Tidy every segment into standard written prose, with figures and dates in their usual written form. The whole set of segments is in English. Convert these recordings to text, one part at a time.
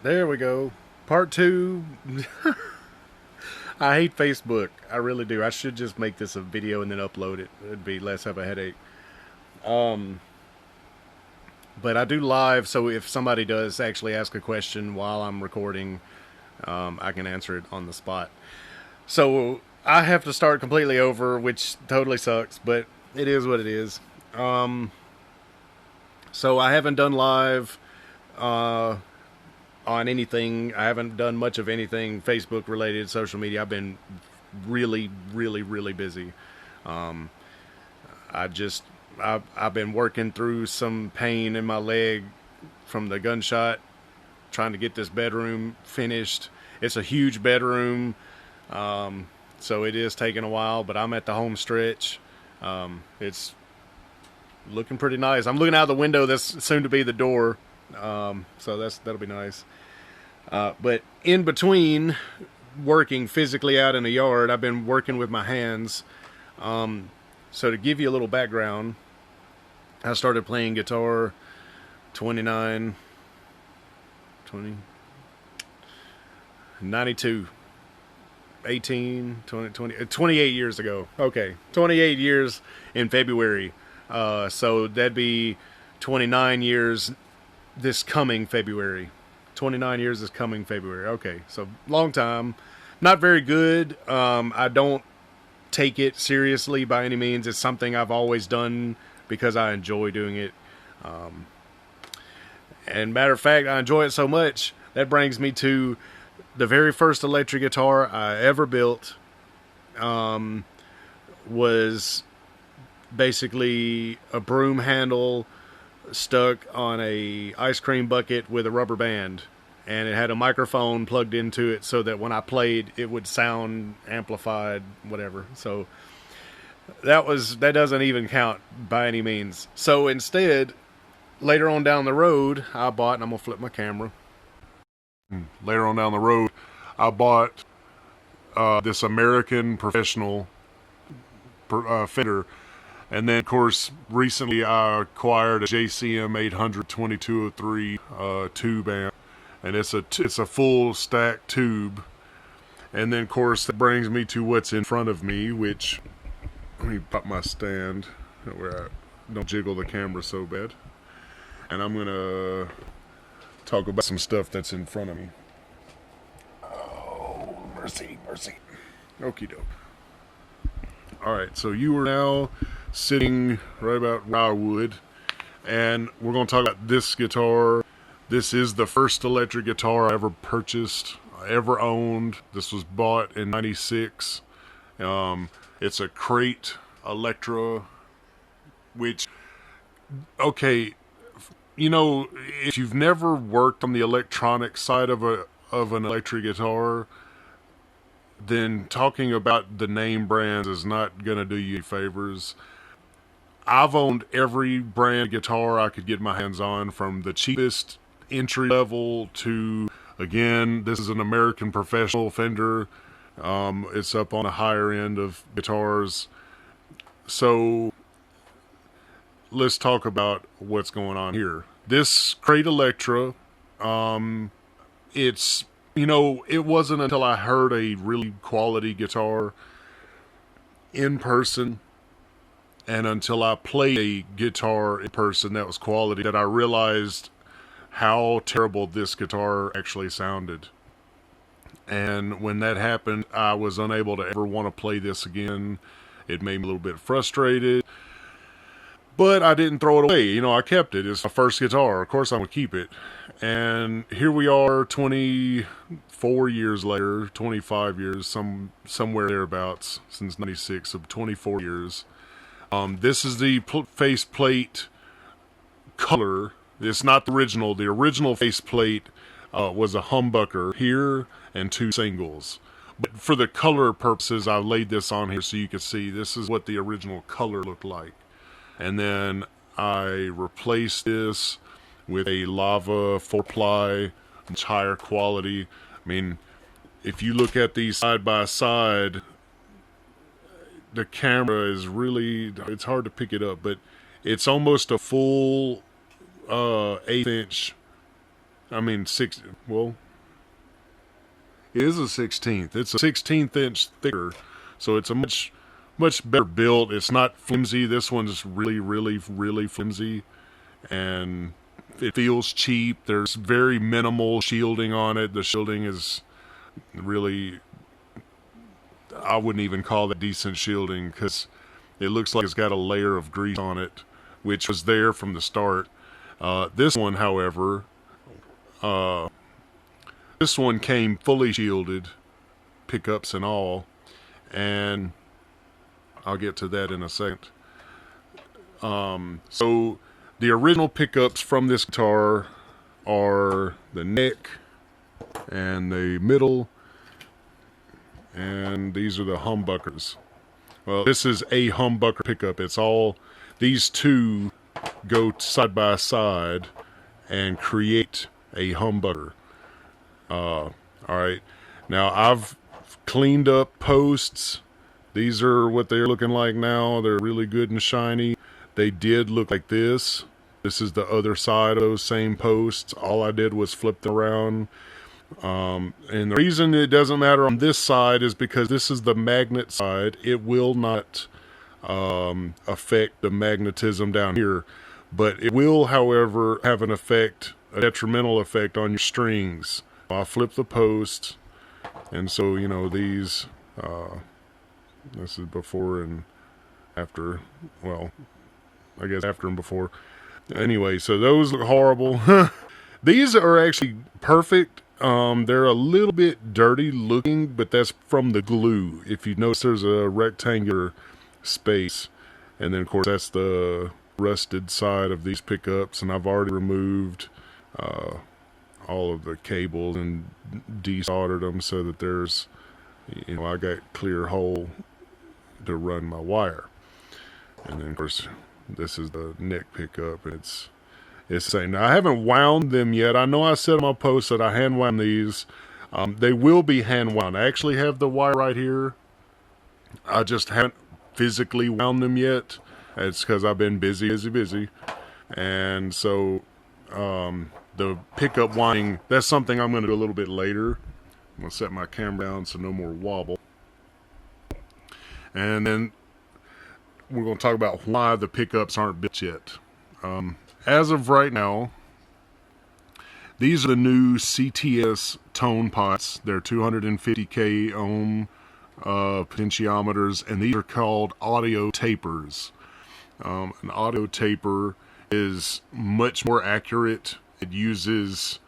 There we go. Part two. I hate Facebook. I really do. I should just make this a video and then upload it. It'd be less of a headache. Um, but I do live, so if somebody does actually ask a question while I'm recording, I can answer it on the spot. So I have to start completely over, which totally sucks, but it is what it is. So I haven't done live on anything. I haven't done much of anything Facebook related, social media. I've been really, really, really busy. Um, I've been working through some pain in my leg from the gunshot, trying to get this bedroom finished. It's a huge bedroom, so it is taking a while, but I'm at the home stretch. It's looking pretty nice. I'm looking out the window. That's soon to be the door, so that'll be nice. But in between working physically out in the yard, I've been working with my hands. So to give you a little background, I started playing guitar 29, 20, 92, 18, 20, 20, 28 years ago. Okay, 28 years in February. So that'd be 29 years this coming February. 29 years this coming February. Okay, so long time. Not very good. I don't take it seriously by any means. It's something I've always done because I enjoy doing it. And matter of fact, I enjoy it so much, that brings me to the very first electric guitar I ever built. Was basically a broom handle stuck on a ice cream bucket with a rubber band, and it had a microphone plugged into it so that when I played it would sound amplified, whatever. So that doesn't even count by any means. So instead, later on down the road, I bought, and I'm gonna flip my camera. Later on down the road, I bought this American Professional Fender. And then, of course, recently I acquired a JCM 800 2203 tube amp, and it's a full stack tube. And then, of course, that brings me to what's in front of me, which, let me pop my stand where I don't jiggle the camera so bad. And I'm gonna talk about some stuff that's in front of me. Oh, mercy, mercy. Okie doke. Alright, so you are now sitting right about where I would, and we're going to talk about this guitar. This is the first electric guitar I ever purchased, ever owned. This was bought in '96. It's a Crate Electra, which, okay, you know, if you've never worked on the electronic side of an electric guitar, then talking about the name brands is not going to do you any favors. I've owned every brand guitar I could get my hands on, from the cheapest entry level to, again, this is an American Professional Fender. It's up on the higher end of guitars. So let's talk about what's going on here. This Crate Electra, it's, you know, it wasn't until I heard a really quality guitar in person, and until I played a guitar in person that was quality, that I realized how terrible this guitar actually sounded. And when that happened, I was unable to ever want to play this again. It made me a little bit frustrated. But I didn't throw it away. You know, I kept it. It's my first guitar. Of course I'm going to keep it. And here we are 24 years later, 25 years, somewhere thereabouts, since '96, so 24 years. This is the faceplate color. It's not the original. The original faceplate was a humbucker here and 2 singles. But for the color purposes, I laid this on here so you can see this is what the original color looked like. And then I replaced this with a Lava 4-ply, much higher quality. I mean, if you look at these side by side, the camera is really, it's hard to pick it up, but it's almost a full 1/8 inch I mean, well, it is a 16th. It's a 16th inch thicker, so it's a much better built. It's not flimsy. This one's really flimsy, and it feels cheap. There's very minimal shielding on it. The shielding is really, I wouldn't even call that decent shielding, because it looks like it's got a layer of grease on it, which was there from the start. This one, however, this one came fully shielded, pickups and all, and I'll get to that in a second. So the original pickups from this guitar are the neck and the middle, and these are the humbuckers. Well, this is a humbucker pickup. It's all, these two go side by side and create a humbucker. Alright, now I've cleaned up posts. These are what they're looking like now. They're really good and shiny. They did look like this. This is the other side of those same posts. All I did was flip them around. And the reason it doesn't matter on this side is because this is the magnet side. It will not affect the magnetism down here, but it will, however, have an effect, a detrimental effect on your strings. I'll flip the post, and so, you know, these, this is before and after, well, I guess after and before. Anyway, so those look horrible. These are actually perfect. They're a little bit dirty looking, but that's from the glue. If you notice, there's a rectangular space, and then of course that's the rusted side of these pickups, and I've already removed all of the cables and desoldered them so that there's, you know, I got clear hole to run my wire. And then of course this is the neck pickup, and it's the same. Now I haven't wound them yet. I know I said on my post that I hand wound these. They will be hand wound. I actually have the wire right here. I just haven't physically wound them yet. It's because I've been busy. And so the pickup winding, that's something I'm going to do a little bit later. I'm going to set my camera down so no more wobble. And then we're going to talk about why the pickups aren't built yet. As of right now, these are the new Cts Tone Pots. They're 250k ohm potentiometers, and these are called audio tapers. An audio taper is much more accurate. It uses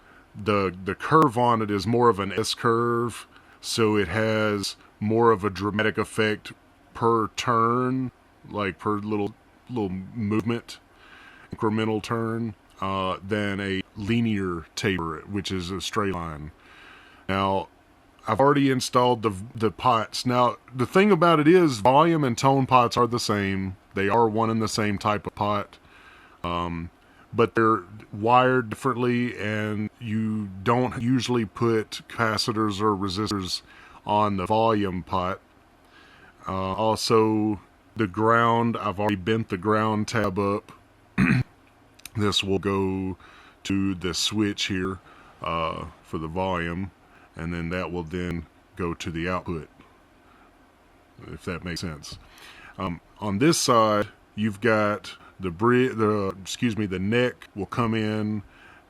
the curve on it is more of an S curve, so it has more of a dramatic effect per turn, like per little movement, incremental turn, than a linear taper, which is a straight line. Now, I've already installed the pots. Now, the thing about it is, volume and tone pots are the same. They are one and the same type of pot. But they're wired differently, and you don't usually put capacitors or resistors on the volume pot. Also, the ground, I've already bent the ground tab up. This will go to the switch here for the volume, and then that will then go to the output, if that makes sense. On this side, you've got the neck will come in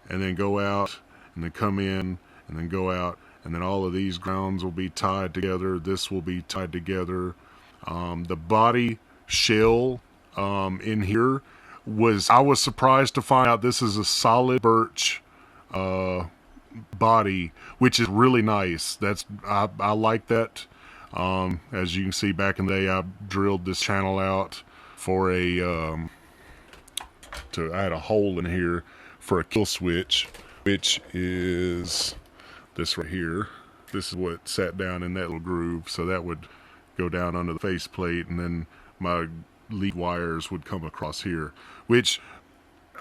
and then go out, and then come in and then go out, and then all of these grounds will be tied together. This will be tied together. The body shell in here I was surprised to find out this is a solid birch body, which is really nice. I like that. As you can see, back in the day, I drilled this channel out for I had a hole in here for a kill switch, which is this right here. This is what sat down in that little groove, so that would go down under the faceplate, and then my lead wires would come across here, which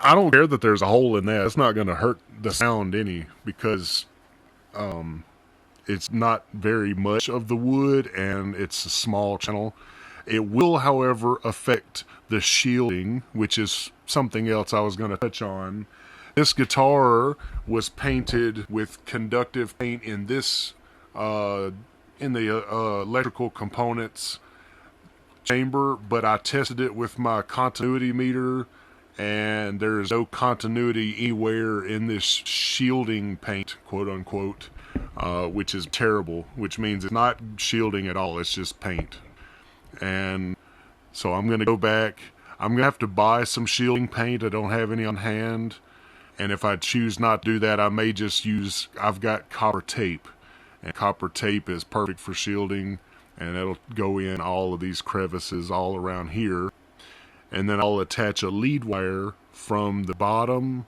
I don't care that there's a hole in that. It's not going to hurt the sound any, because it's not very much of the wood, and it's a small channel. It will, however, affect the shielding, which is something else I was going to touch on. This guitar was painted with conductive paint in this in the electrical components chamber, but I tested it with my continuity meter, and there is no continuity anywhere in this shielding paint, quote unquote, which is terrible, which means it's not shielding at all, it's just paint. And so I'm going to go back. I'm going to have to buy some shielding paint. I don't have any on hand. And if I choose not to do that, I may just use, I've got copper tape. And copper tape is perfect for shielding. And it'll go in all of these crevices all around here. And then I'll attach a lead wire from the bottom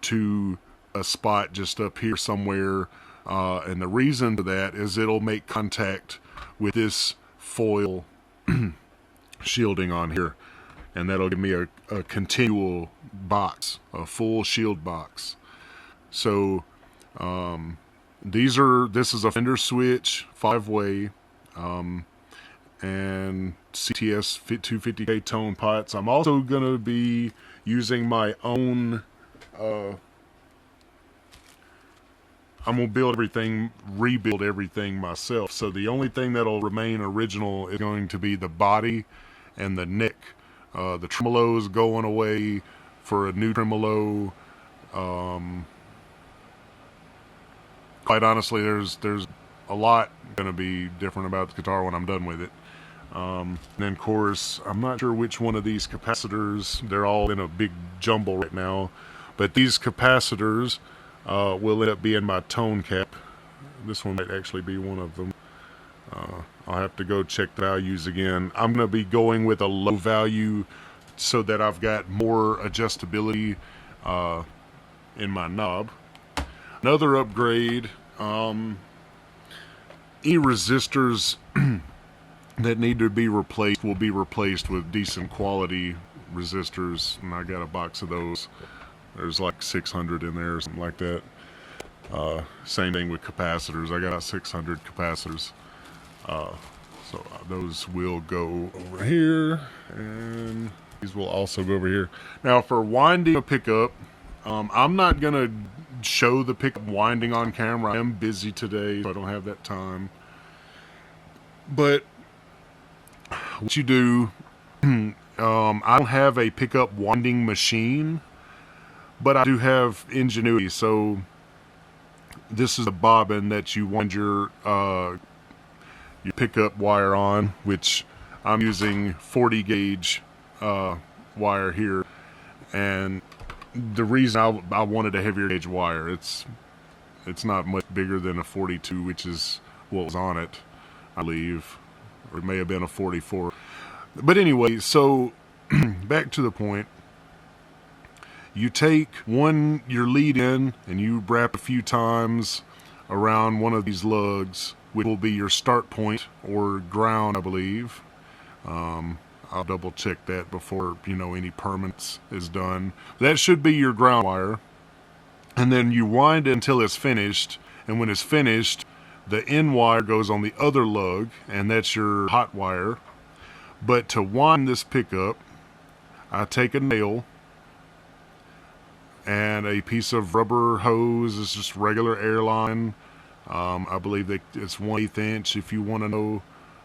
to a spot just up here somewhere. And the reason for that is it'll make contact with this foil shielding on here. And that'll give me a continual box, a full shield box. So this is a Fender switch, 5-way. And Cts 250K Tone Pots. I'm also going to be using my own, I'm going to rebuild everything myself. So the only thing that'll remain original is going to be the body and the neck. The tremolo is going away for a new tremolo. Quite honestly, there's a lot going to be different about the guitar when I'm done with it. And then, of course, I'm not sure which one of these capacitors, they're all in a big jumble right now, but these capacitors will end up being my tone cap. This one might actually be one of them. I'll have to go check the values again. I'm going to be going with a low value so that I've got more adjustability in my knob. Another upgrade, any resistors that need to be replaced will be replaced with decent quality resistors, and I got a box of those. There's like 600 in there or something like that. Same thing with capacitors. I got 600 capacitors. So those will go over here, and these will also go over here. Now for winding a pickup, I'm not going to show the pickup winding on camera. I am busy today, so I don't have that time. But what you do, I don't have a pickup winding machine, but I do have ingenuity. So this is a bobbin that you wind your pickup wire on, which I'm using 40 gauge wire here. And the reason I wanted a heavier gauge wire, it's not much bigger than a 42, which is what was on it, I believe, or it may have been a 44. But anyway, so back to the point. You take your lead in and you wrap a few times around one of these lugs, which will be your start point or ground, I believe. I'll double check that before any permanence is done. That should be your ground wire. And then you wind it until it's finished. And when it's finished, the end wire goes on the other lug, and that's your hot wire. But to wind this pickup, I take a nail and a piece of rubber hose. It's just regular airline. I believe that it's 1/8 inch if you want to know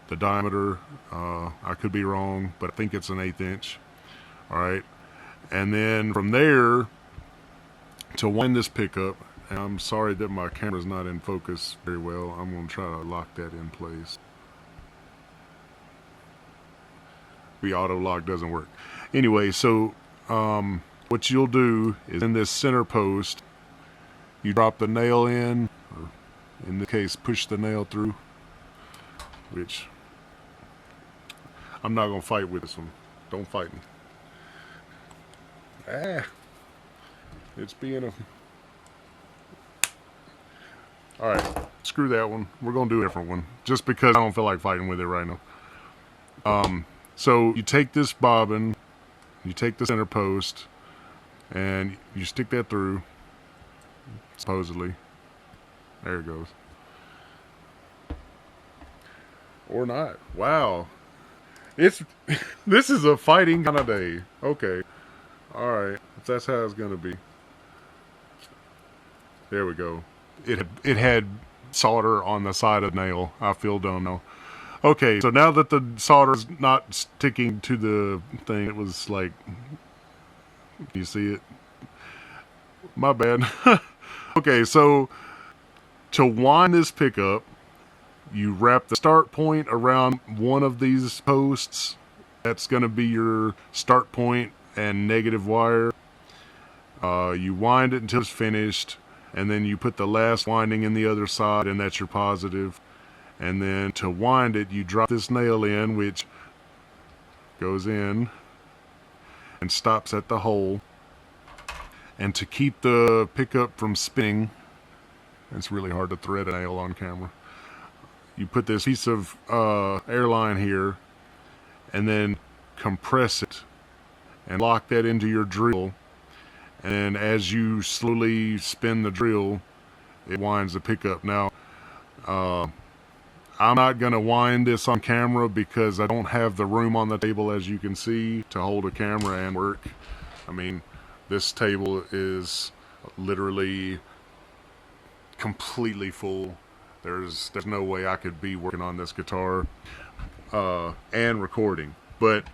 the diameter. I could be wrong, but I think it's an 1/8 inch. Alright. And then from there, to wind this pickup, and I'm sorry that my camera's not in focus very well. I'm going to try to lock that in place. The auto lock doesn't work. Anyway, so what you'll do is in this center post, you drop the nail in, or in this case, push the nail through, which I'm not going to fight with this one. Don't fight me. It's being a... Alright, screw that one. We're going to do a different one, just because I don't feel like fighting with it right now. So you take this bobbin, you take the center post, and you stick that through, supposedly. There it goes. Or not. Wow. This is a fighting kind of day. Okay. Alright. If that's how it's going to be. There we go. It had solder on the side of the nail. I feel dumb now. Okay, so now that the solder's not sticking to the thing, it was like, you see it? My bad. Okay, so to wind this pickup, you wrap the start point around one of these posts. That's going to be your start point and negative wire. You wind it until it's finished, and then you put the last winding in the other side, and that's your positive. And then to wind it, you drop this nail in, which goes in and stops at the hole. And to keep the pickup from spinning, it's really hard to thread a nail on camera. You put this piece of airline here, and then compress it, and lock that into your drill. And as you slowly spin the drill, it winds the pickup. Now, I'm not going to wind this on camera because I don't have the room on the table, as you can see, to hold a camera and work. I mean, this table is literally completely full. There's no way I could be working on this guitar and recording. But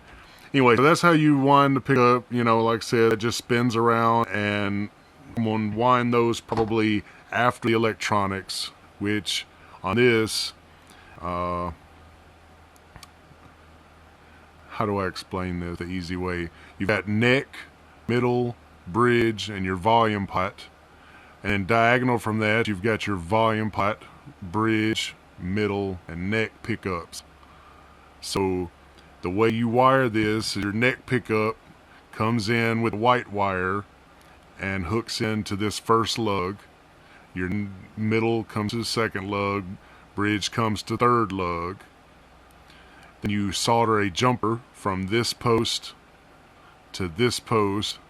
anyway, so that's how you wind the pickup. You know, like I said, it just spins around, and I'm going to wind those probably after the electronics, which on this, how do I explain this the easy way? You've got neck, middle, bridge, and your volume pot. And then diagonal from that, you've got your volume pot, bridge, middle, and neck pickups. So the way you wire this is your neck pickup comes in with white wire and hooks into this first lug. Your middle comes to the second lug, bridge comes to third lug. Then you solder a jumper from this post to this post,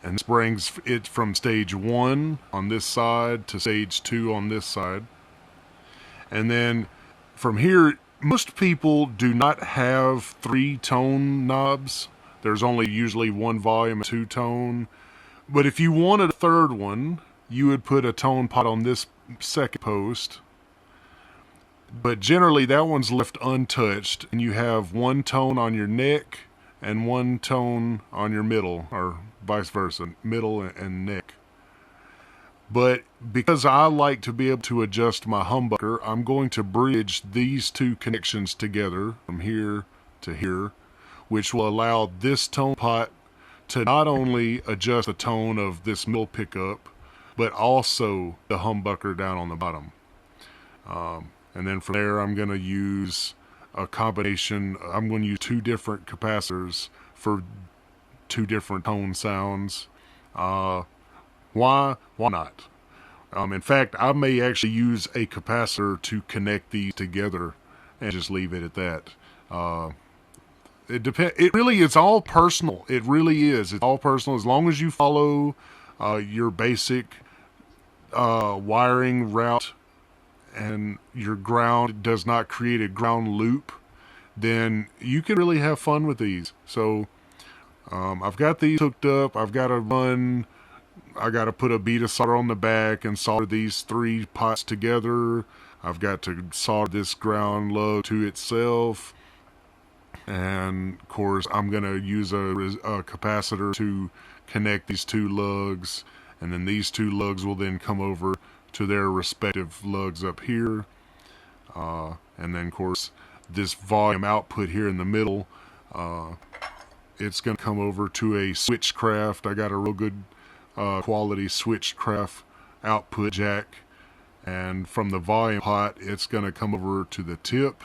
and this brings it from stage 1 on this side to stage 2 on this side. And then from here, most people do not have 3 tone knobs. There's only usually 1 volume and 2 tone. But if you wanted a third one, you would put a tone pot on this second post. But generally that one's left untouched, and you have 1 tone on your neck and 1 tone on your middle, or vice versa, middle and neck. But because I like to be able to adjust my humbucker, I'm going to bridge these 2 connections together from here to here, which will allow this tone pot to not only adjust the tone of this middle pickup, but also the humbucker down on the bottom. And then from there, I'm going to use a combination. I'm going to use 2 different capacitors for 2 different tone sounds. Why not? In fact, I may actually use a capacitor to connect these together and just leave it at that. It depends. It really is all personal. It really is. It's all personal. As long as you follow your basic wiring route and your ground does not create a ground loop, then you can really have fun with these. So I've got these hooked up. I've got to run. I got to put a bead of solder on the back and solder these 3 pots together. I've got to solder this ground lug to itself. And of course, I'm going to use a capacitor to connect these 2 lugs. And then these 2 lugs will then come over to their respective lugs up here. And then of course, this volume output here in the middle, it's going to come over to a Switchcraft. I got a real good quality Switchcraft output jack, and from the volume pot it's going to come over to the tip,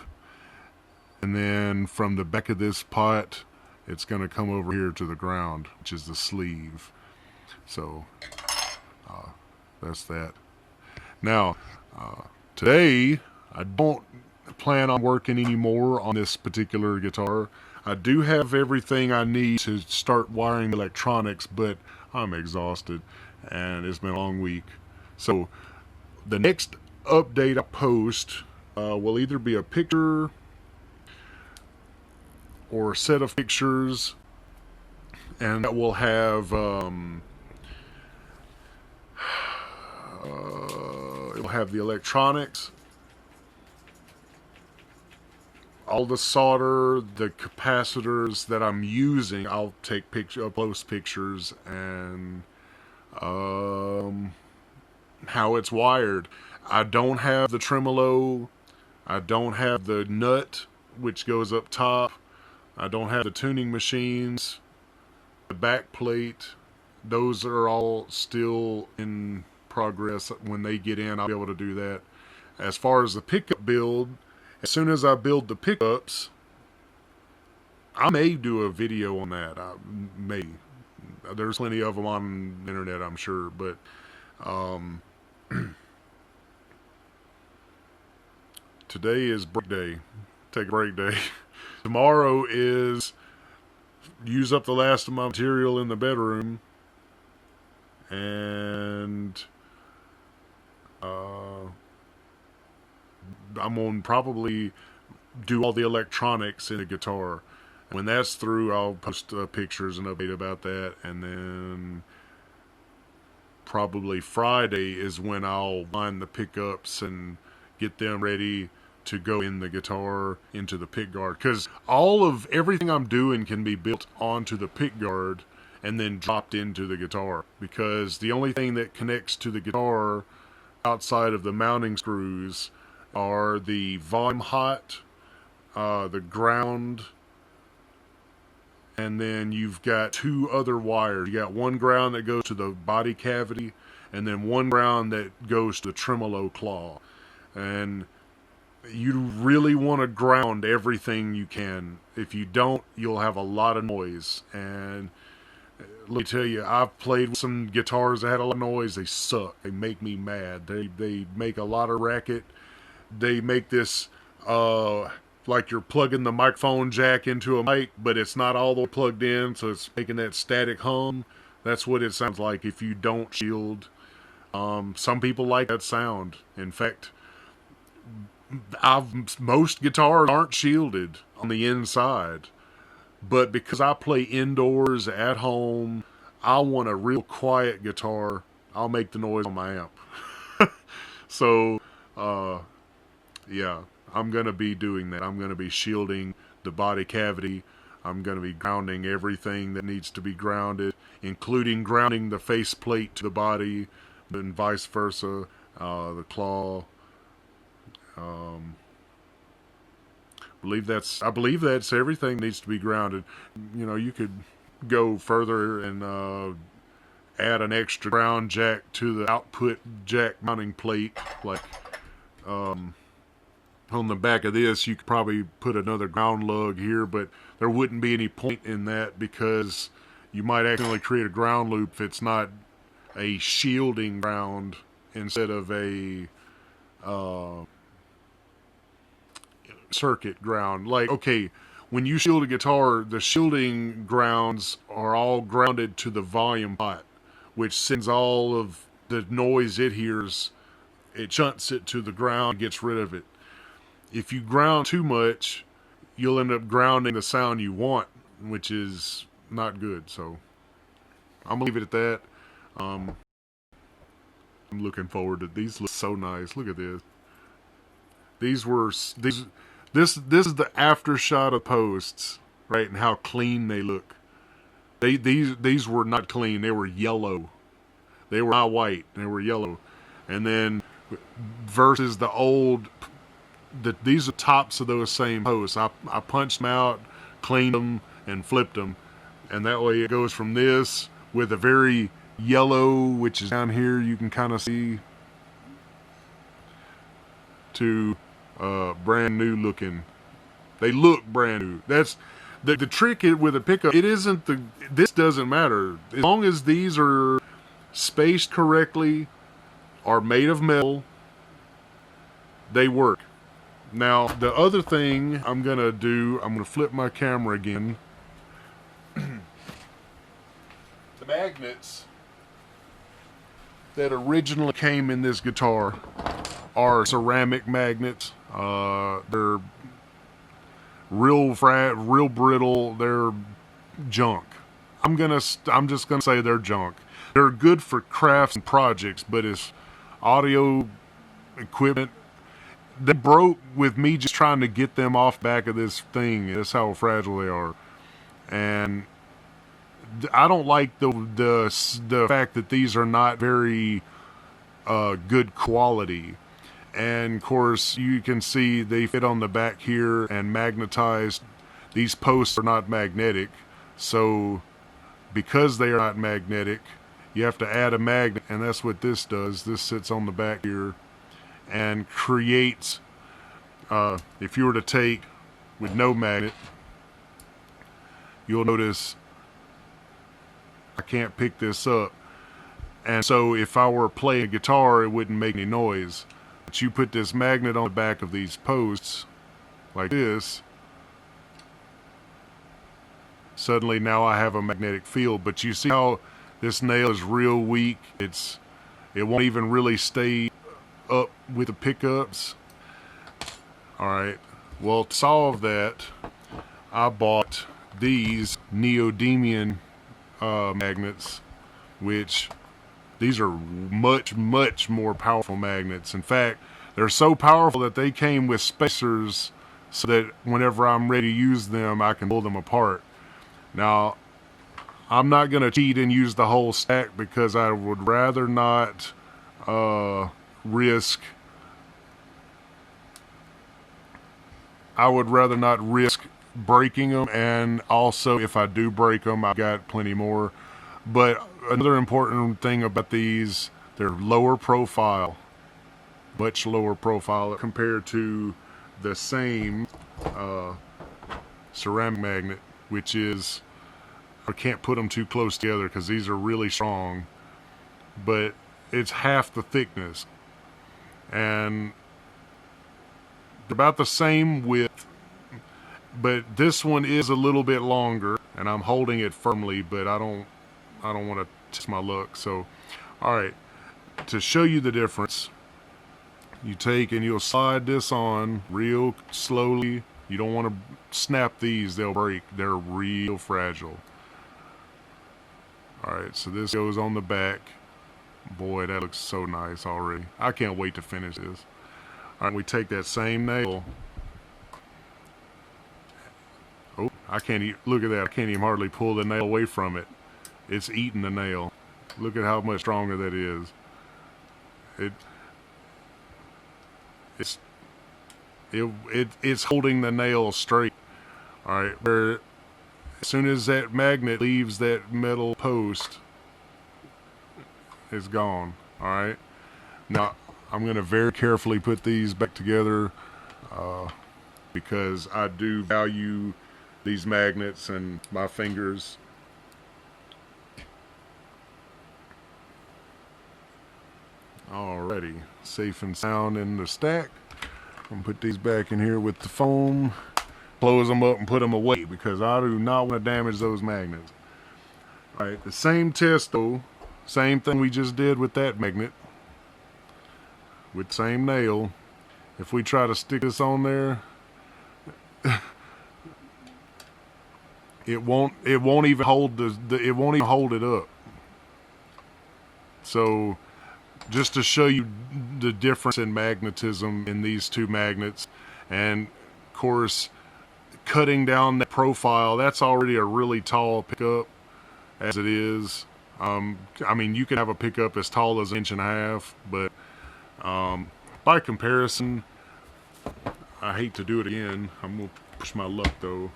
and then from the back of this pot it's going to come over here to the ground, which is the sleeve. So that's that. Now today I don't plan on working anymore on this particular guitar. I do have everything I need to start wiring electronics, but I'm exhausted and it's been a long week. So the next update I post will either be a picture or a set of pictures, and that will have It'll have the electronics, all the solder, the capacitors that I'm using. I'll take post pictures, and how it's wired. I don't have the tremolo. I don't have the nut, which goes up top. I don't have the tuning machines, the back plate. Those are all still in progress. When they get in, I'll be able to do that. As far as the pickup build, as soon as I build the pickups, I may do a video on that. I may. There's plenty of them on the internet, I'm sure. But today is break day. Take a break day. Tomorrow is use up the last of my material in the bedroom. And I'm going to probably do all the electronics in the guitar. When that's through, I'll post pictures and update about that. And then probably Friday is when I'll line the pickups and get them ready to go in the guitar into the pickguard. Because everything I'm doing can be built onto the pickguard and then dropped into the guitar. Because the only thing that connects to the guitar outside of the mounting screws are the volume height, the ground, and then you've got two other wires. You got one ground that goes to the body cavity, and then one ground that goes to the tremolo claw. And you really want to ground everything you can. If you don't, you'll have a lot of noise. And let me tell you, I've played with some guitars that had a lot of noise. They suck. They make me mad. They make a lot of racket. They make this like you're plugging the microphone jack into a mic, but it's not all the way plugged in, so it's making that static hum. That's what it sounds like if you don't shield. Some people like that sound. In fact, most guitars aren't shielded on the inside. But because I play indoors at home, I want a real quiet guitar. I'll make the noise on my amp. So, yeah, I'm going to be doing that. I'm going to be shielding the body cavity. I'm going to be grounding everything that needs to be grounded, including grounding the face plate to the body, and vice versa, the claw. I believe that's everything needs to be grounded. You know, you could go further and add an extra ground jack to the output jack mounting plate. Like on the back of this, you could probably put another ground lug here, but there wouldn't be any point in that because you might accidentally create a ground loop if it's not a shielding ground instead of a circuit ground. Like, okay, when you shield a guitar, the shielding grounds are all grounded to the volume pot, which sends all of the noise it hears, it shunts it to the ground, gets rid of it. If you ground too much, you'll end up grounding the sound you want, which is not good. So I'm gonna leave it at that. I'm looking forward to these. Look so nice. Look at this. This is the after shot of posts, right? And how clean they look. These were not clean. They were yellow. They were not white. They were yellow. And then versus the old, these are tops of those same posts. I punched them out, cleaned them, and flipped them. And that way it goes from this with a very yellow, which is down here, you can kind of see, to brand new looking. They look brand new. That's the trick with a pickup. It isn't this doesn't matter. As long as these are spaced correctly, are made of metal, they work. Now, the other thing I'm going to do, I'm going to flip my camera again. The magnets that originally came in this guitar are ceramic magnets. They're real brittle. They're junk. I'm just gonna say they're junk. They're good for crafts and projects, but as audio equipment. They broke with me just trying to get them off back of this thing. That's how fragile they are. And I don't like the fact that these are not very good quality. And of course, you can see they fit on the back here and magnetized. These posts are not magnetic, so because they are not magnetic, you have to add a magnet, and that's what this does. This sits on the back here and creates, if you were to take with no magnet, you'll notice I can't pick this up. And so if I were playing a guitar, it wouldn't make any noise. But you put this magnet on the back of these posts, like this, suddenly now I have a magnetic field. But you see how this nail is real weak? It won't even really stay up with the pickups. Alright, well, to solve that, I bought these Neodymium magnets, which these are much more powerful magnets. In fact, they're so powerful that they came with spacers so that whenever I'm ready to use them, I can pull them apart. Now, I'm not going to cheat and use the whole stack because I would rather not risk breaking them, and also if I do break them, I've got plenty more. But another important thing about these, they're lower profile, much lower profile compared to the same ceramic magnet, which is, I can't put them too close together because these are really strong, but it's half the thickness, and about the same width, but this one is a little bit longer, and I'm holding it firmly, but I don't want to test my luck. So, alright, to show you the difference, you take and you'll slide this on real slowly. You don't want to snap these, they'll break. They're real fragile. Alright, so this goes on the back. Boy, that looks so nice already. I can't wait to finish this. Alright, we take that same nail. Oh, I can't even, look at that. I can't even hardly pull the nail away from it. It's eating the nail. Look at how much stronger that is. It's holding the nail straight. Alright, where as soon as that magnet leaves that metal post, it's gone. Alright. Now, I'm going to very carefully put these back together because I do value these magnets and my fingers. Alrighty, safe and sound in the stack. I'm going to put these back in here with the foam, close them up and put them away because I do not want to damage those magnets. Alright, the same test though, same thing we just did with that magnet, with the same nail. If we try to stick this on there, it won't even hold it won't even hold it up. So just to show you the difference in magnetism in these two magnets, and of course cutting down that profile, that's already a really tall pickup as it is. I mean, you can have a pickup as tall as 1.5 inches, but by comparison, I hate to do it again. I'm gonna push my luck though.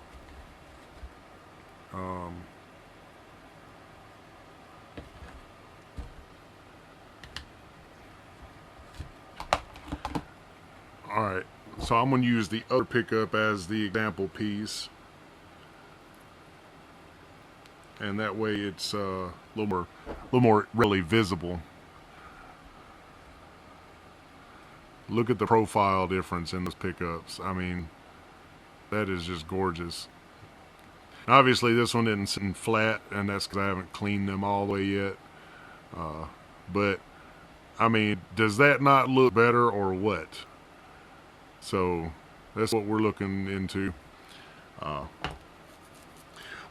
Alright, so I'm going to use the other pickup as the example piece. And that way it's a little more really visible. Look at the profile difference in those pickups. I mean, that is just gorgeous. Obviously this one didn't sit flat, and that's because I haven't cleaned them all the way yet. But, I mean, does that not look better or what? So, that's what we're looking into. Well,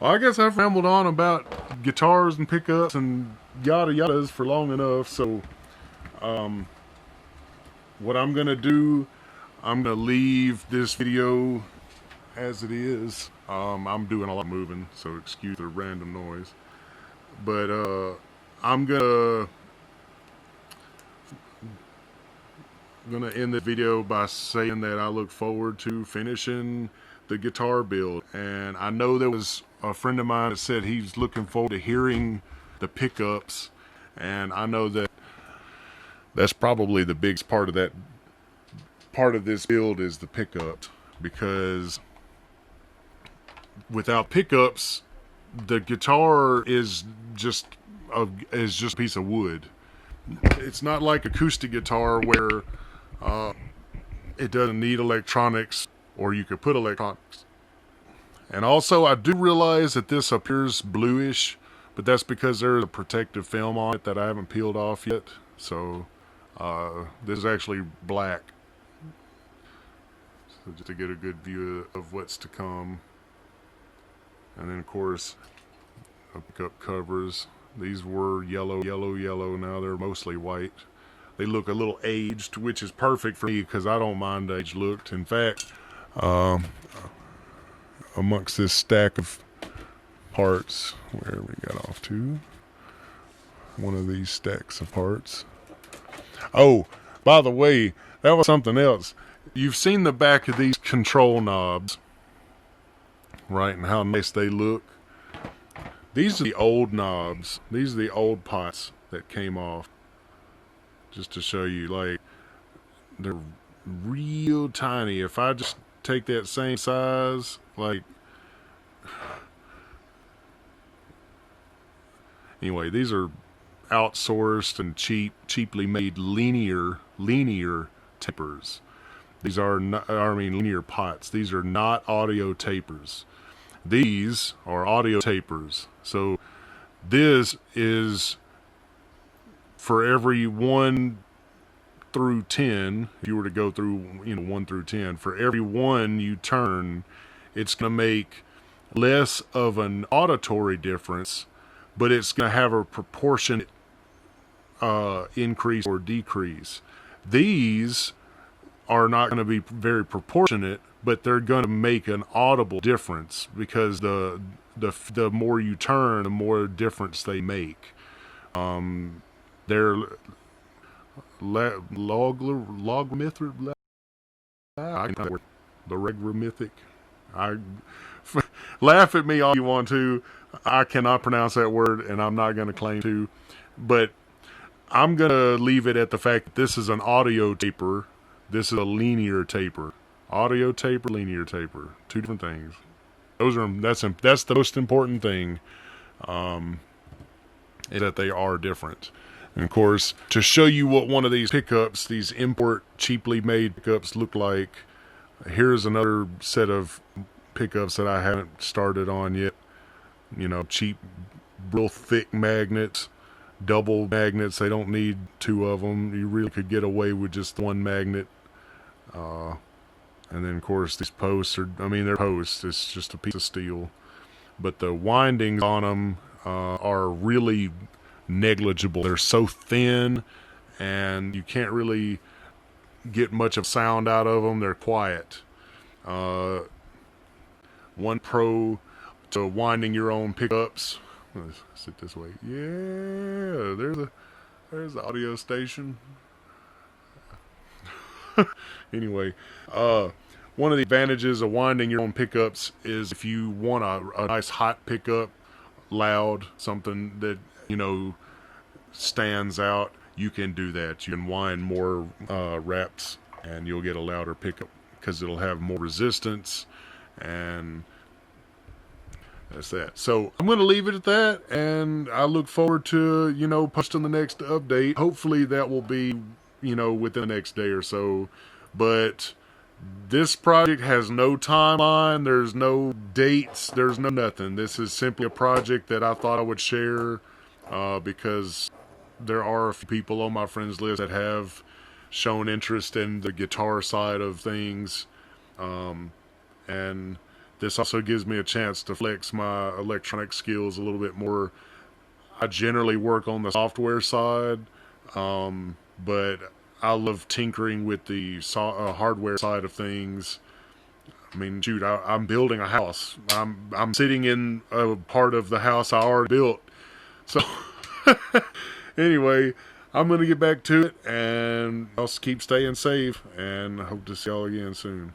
I guess I've rambled on about guitars and pickups and yada yadas for long enough. So, what I'm gonna do, I'm gonna leave this video as it is. I'm doing a lot of moving, so excuse the random noise. But I'm gonna end the video by saying that I look forward to finishing the guitar build. And I know there was a friend of mine that said he's looking forward to hearing the pickups, and I know that that's probably the biggest part of that part of this build is the pickups, because without pickups the guitar is just a piece of wood. It's not like acoustic guitar where it doesn't need electronics, or you could put electronics. And also, I do realize that this appears bluish, but that's because there's a protective film on it that I haven't peeled off yet. So this is actually black. So just to get a good view of what's to come. And then of course, pickup covers. These were yellow. Now they're mostly white. They look a little aged, which is perfect for me because I don't mind aged looks. In fact, amongst this stack of parts, where we got off to, one of these stacks of parts. Oh, by the way, that was something else. You've seen the back of these control knobs, right, and how nice they look. These are the old knobs. These are the old pots that came off. Just to show you, like, they're real tiny. If I just take that same size, like, anyway, these are outsourced and cheaply made linear tapers. These are not, linear pots. These are not audio tapers. These are audio tapers. So this is for every 1 through 10, if you were to go through, 1 through 10, for every one you turn, it's going to make less of an auditory difference, but it's going to have a proportionate increase or decrease. These are not going to be very proportionate, but they're going to make an audible difference, because the more you turn, the more difference they make. They're logarithmic. Laugh at me all you want to. I cannot pronounce that word, and I'm not going to claim to. But I'm going to leave it at the fact that this is an audio taper. This is a linear taper. Audio taper, linear taper. Two different things. That's the most important thing. Is that they are different. And of course, to show you what one of these pickups, these import cheaply made pickups, look like, here's another set of pickups that I haven't started on yet. Cheap, real thick magnets, double magnets. They don't need 2 of them. You really could get away with just 1 magnet. And then of course these posts they're posts. It's just a piece of steel. But the windings on them are really negligible. They're so thin, and you can't really get much of sound out of them. They're quiet. One pro to winding your own pickups. Let's sit this way. Yeah, there's the audio station. Anyway, one of the advantages of winding your own pickups is if you want a nice hot pickup, loud, something that stands out, you can do that. You can wind more reps, and you'll get a louder pickup because it'll have more resistance, and that's that. So I'm going to leave it at that, and I look forward to posting the next update. Hopefully that will be within the next day or so. But this project has no timeline. There's no dates. There's no nothing. This is simply a project that I thought I would share because there are a few people on my friends list that have shown interest in the guitar side of things. And this also gives me a chance to flex my electronic skills a little bit more. I generally work on the software side, but I love tinkering with the hardware side of things. I mean, shoot, I'm building a house. I'm sitting in a part of the house I already built. So, anyway, I'm going to get back to it, and I'll keep staying safe, and I hope to see y'all again soon.